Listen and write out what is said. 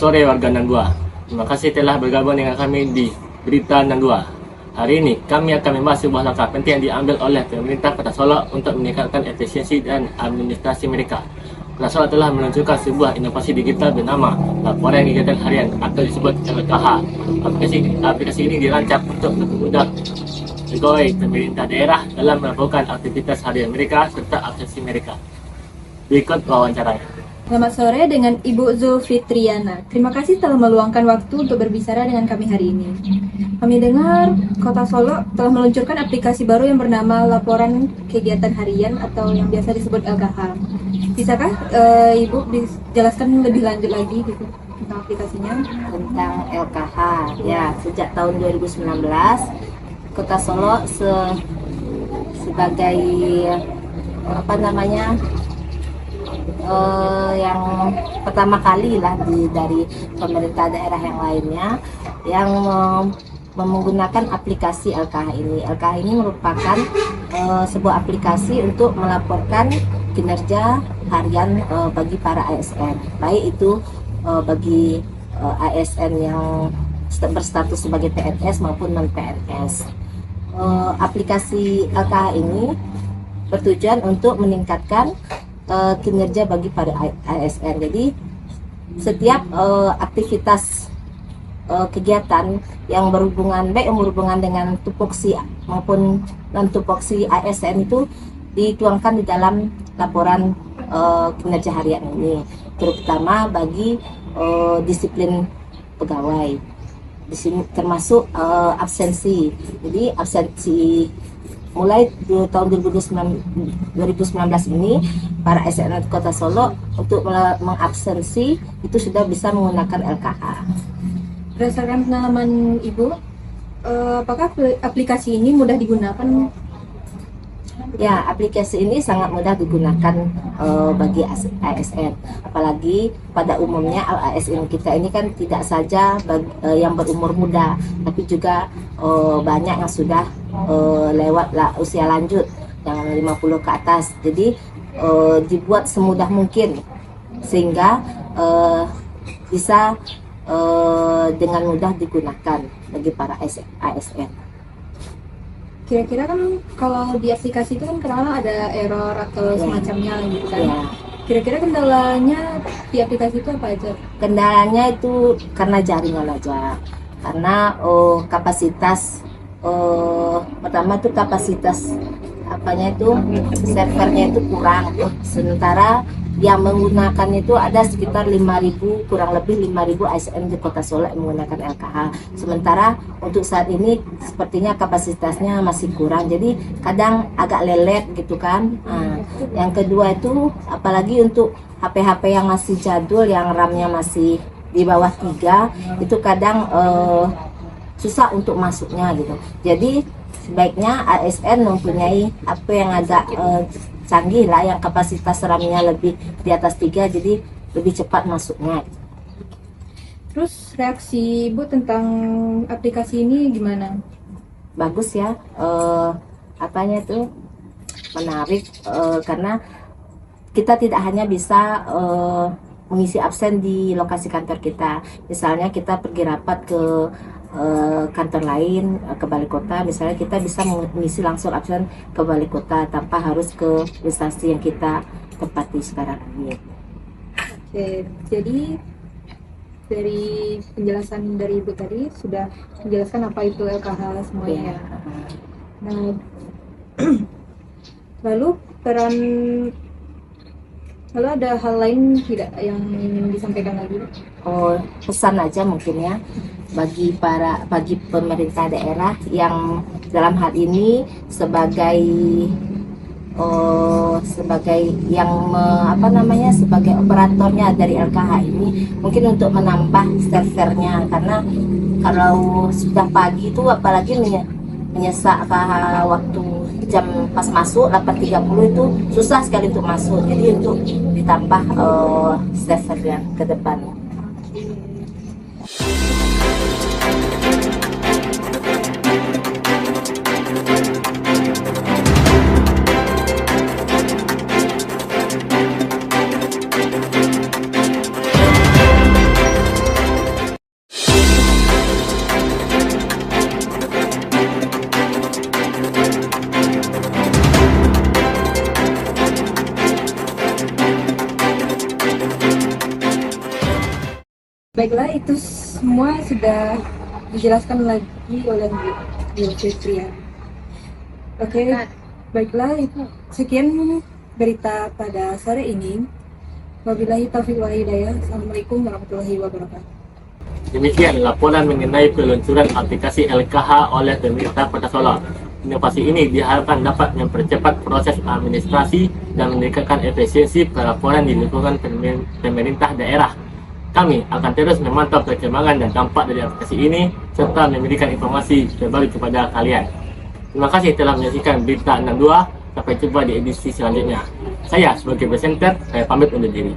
sore warga Nandua. Terima kasih telah bergabung dengan kami di Berita Nandua. Hari ini kami akan membahas sebuah langkah penting yang diambil oleh pemerintah Kota Solok untuk meningkatkan efisiensi dan administrasi mereka. Kota Solok telah meluncurkan sebuah inovasi digital bernama Laporan Kegiatan Harian atau disebut LKH. Aplikasi ini dirancang untuk mempermudah pegawai pemerintah daerah dalam melakukan aktivitas harian mereka serta absensi mereka. Berikut wawancaranya. Selamat sore dengan Ibu Zulfitriana. Terima kasih telah meluangkan waktu untuk berbicara dengan kami hari ini. Kami dengar Kota Solok telah meluncurkan aplikasi baru yang bernama Laporan Kegiatan Harian atau yang biasa disebut LKH. Bisakah Ibu dijelaskan lebih lanjut lagi gitu tentang aplikasinya? Tentang LKH, ya sejak tahun 2019 Kota Solok sebagai yang pertama kali lah dari pemerintah daerah yang lainnya yang menggunakan aplikasi LKH ini. LKH ini merupakan sebuah aplikasi untuk melaporkan kinerja harian bagi para ASN, baik itu bagi ASN yang berstatus sebagai PNS maupun non PNS. Aplikasi LKH ini bertujuan untuk meningkatkan kinerja bagi para ASN. Jadi setiap aktivitas kegiatan yang berhubungan dengan tupoksi maupun non tupoksi ASN itu dituangkan di dalam laporan kinerja harian ini, terutama bagi disiplin pegawai. Di sini termasuk absensi. Jadi absensi mulai tahun 2019 ini para ASN Kota Solok untuk mengabsensi itu sudah bisa menggunakan LKH. Berdasarkan pengalaman Ibu, apakah aplikasi ini mudah digunakan? Ya, aplikasi ini sangat mudah digunakan bagi ASN. Apalagi pada umumnya ASN kita ini kan tidak saja yang berumur muda, tapi juga banyak yang sudah lewat usia lanjut, yang 50 ke atas. Jadi dibuat semudah mungkin sehingga bisa dengan mudah digunakan bagi para ASN. Kira-kira kan kalau di aplikasi itu kan kadang ada error atau semacamnya gitu kan. Kira-kira kendalanya di aplikasi itu apa aja? Kendalanya itu karena jaringan aja. Karena kapasitas pertama itu kapasitas servernya itu kurang. Sementara yang menggunakan itu ada sekitar 5.000, kurang lebih 5.000 ASN di Kota Solok yang menggunakan LKH. Sementara untuk saat ini sepertinya kapasitasnya masih kurang, jadi kadang agak lelet gitu kan. Yang kedua itu apalagi untuk HP-HP yang masih jadul, yang RAM-nya masih di bawah 3, itu kadang susah untuk masuknya gitu. Jadi sebaiknya ASN mempunyai HP yang agak canggih lah, yang kapasitas RAM-nya lebih di atas 3, jadi lebih cepat masuknya. Terus reaksi Ibu tentang aplikasi ini gimana? Bagus ya, menarik, karena kita tidak hanya bisa mengisi absen di lokasi kantor kita. Misalnya kita pergi rapat ke kantor lain, ke balai kota, misalnya kita bisa mengisi langsung absen ke balai kota tanpa harus ke instansi yang kita tempati sekarang ini. Oke, jadi dari penjelasan dari Ibu tadi sudah menjelaskan apa itu LKH semuanya. Nah, lalu ada hal lain tidak yang ingin disampaikan lagi? Pesan aja mungkin ya bagi pemerintah daerah yang dalam hal ini sebagai sebagai operatornya dari LKH ini, mungkin untuk menambah servernya, karena kalau sudah pagi itu apalagi menyesak waktu jam pas masuk 8.30 itu susah sekali untuk masuk, jadi untuk ditambah server yang ke depan. Baiklah, itu semua sudah dijelaskan lagi oleh Bu Fitriana. Oke, baiklah, itu sekian berita pada sore ini. Wabillahi taufiq wal hidayah. Assalamualaikum warahmatullahi wabarakatuh. Demikian laporan mengenai peluncuran aplikasi LKH oleh pemerintah Kota Solo. Inovasi ini diharapkan dapat mempercepat proses administrasi dan meningkatkan efisiensi pelaporan di lingkungan pemerintah daerah. Kami akan terus memantau perkembangan dan dampak dari aplikasi ini serta memberikan informasi terbaru kepada kalian. Terima kasih telah menyaksikan berita 62. Sampai jumpa di edisi selanjutnya. Saya sebagai presenter, saya pamit undur diri.